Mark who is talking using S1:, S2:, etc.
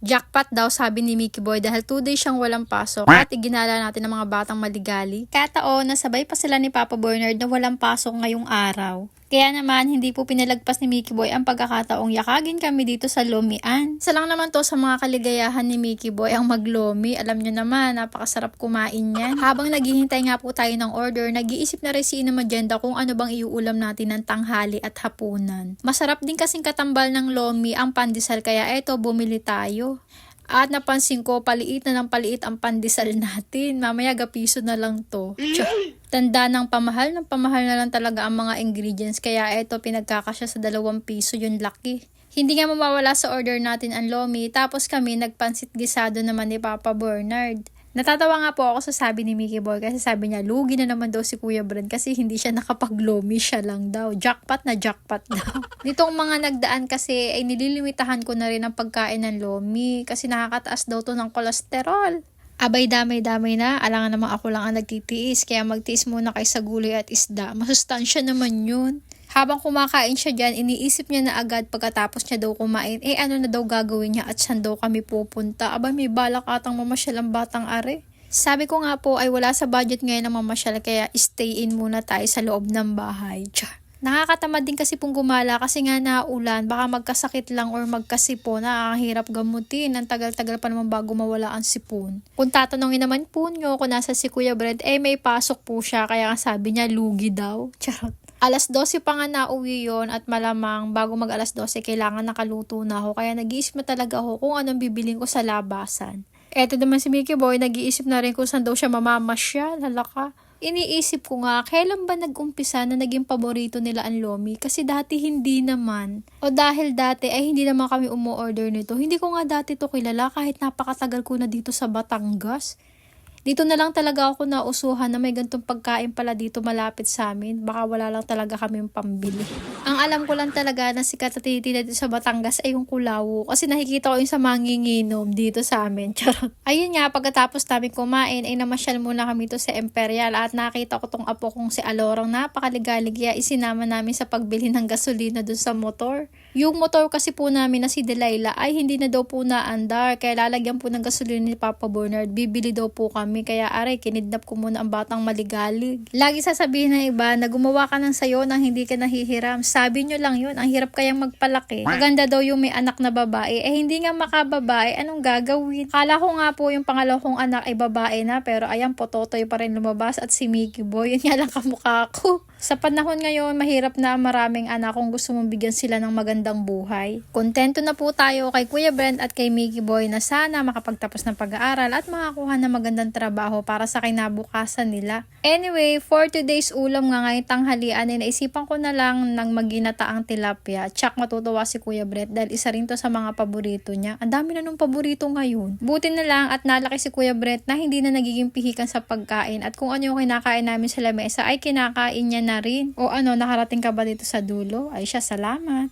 S1: Jackpot daw sabi ni Mickey Boy dahil 2 days siyang walang pasok at iginala natin ng mga batang maligali. Kataon na sabay pa sila ni Papa Bernard na walang pasok ngayong araw. Kaya naman hindi po pinalagpas ni Mickey Boy ang pagkakataong yakagin kami dito sa Lomian. Isa lang naman to sa mga kaligayahan ni Mickey Boy ang maglomi. Alam nyo naman, napakasarap kumain yan. Habang naghihintay nga po tayo ng order, nag-iisip na rin si Ina Magenda kung ano bang iuulam natin ng tanghali at hapunan. Masarap din kasing katambal ng lomi ang pandesal kaya eto bumili tayo. At napansin ko, paliit na ng paliit ang pandesal natin. Mamaya gapiso na lang to. Tanda ng pamahal na lang talaga ang mga ingredients. Kaya eto, pinagkakasya sa 2 piso yung laki. Hindi nga mawawala sa order natin ang lomi. Tapos kami, nagpansit gisado naman ni Papa Bernard. Natatawa nga po ako sa sabi ni Mickey Boy kasi sabi niya, lugi na naman daw si Kuya Brad kasi hindi siya nakapag-lomi, siya lang daw. Jackpot na jackpot daw. Nitong mga nagdaan kasi ay nililimitahan ko na rin ang pagkain ng lomi kasi nakakataas daw to ng kolesterol. Abay damay-damay na, alangan naman ako lang ang nagtitiis kaya magtiis muna kayo sa gulay at isda. Masustansya naman yun. Habang kumakain siya dyan, iniisip niya na agad pagkatapos niya daw kumain, ano na daw gagawin niya at saan daw kami pupunta. Aba, may balak atang mamasyal ang batang are. Sabi ko nga po ay wala sa budget ngayon na mamasyal kaya stay in muna tayo sa loob ng bahay. Nakakatamad din kasi pong gumala kasi nga naulan, baka magkasakit lang or magkasipon, nakakahirap gamutin. Ang tagal-tagal pa naman bago mawala ang sipon. Kung tatanungin naman po nyo kung nasa si Kuya Brad, may pasok po siya kaya sabi niya lugi daw. Charot. Alas 12 pa nga nauwi yon at malamang bago mag alas 12 kailangan nakaluto na ako kaya nag-iisip na talaga ako kung anong bibiling ko sa labasan. Eto naman si Mickey Boy, nag-iisip na rin kung saan daw siya mamamasyal. Halaka. Iniisip ko nga, kailan ba nag-umpisa na naging paborito nila ang lomi? Kasi dati hindi naman. O dahil dati ay hindi naman kami umu-order nito. Hindi ko nga dati to kilala kahit napakatagal ko na dito sa Batangas. Dito na lang talaga ako nausuhan na may gantong pagkain pala dito malapit sa amin. Baka wala lang talaga kaming pambili. Ang alam ko lang talaga na sikat na tinitinda dito sa Batangas ay yung kulawo. Kasi nakikita ko yung sa manginginom dito sa amin. Charot. Ayun nga, pagkatapos namin kumain ay namasyal muna kami to sa Imperial. At nakita ko tong apo kong si Alorang napakaligalig. Kaya isinama namin sa pagbili ng gasolina dun sa motor. Yung motor kasi po namin na si Delilah ay hindi na daw po naandar. Kaya lalagyan po ng gasolina ni Papa Bernard. Bibili daw po kami. Kaya aray, kinidnap ko muna ang batang maligalig. Lagi sasabihin ng iba na gumawa ka ng sayo nang hindi ka nahihiram. Sabi nyo lang yun, ang hirap kayang magpalaki. Maganda daw yung may anak na babae. Hindi nga makababae, anong gagawin? Kala ko nga po yung pangalawa kong anak ay babae na, pero ayan, pototoy pa rin lumabas at si Mickey Boy, yun nga lang kamukha ko. Sa panahon ngayon, mahirap na maraming anak kung gusto mong bigyan sila ng magandang buhay. Kontento na po tayo kay Kuya Brent at kay Mickey Boy na sana makapagtapos ng pag-aaral at makakuha ng magandang trabaho para sa kinabukasan nila. Anyway, for today's ulam nga ngayong tanghalian ay naisipan ko na lang ng maginataang tilapia. Tsak matutuwa si Kuya Brent dahil isa rin to sa mga paborito niya. Ang dami na nung paborito ngayon. Buti na lang at nalaki si Kuya Brent na hindi na nagiging pihikan sa pagkain at kung ano yung kinakain namin sa lamesa ay kinakain niya na rin. O ano, nakarating ka ba dito sa dulo? Ay siya, salamat.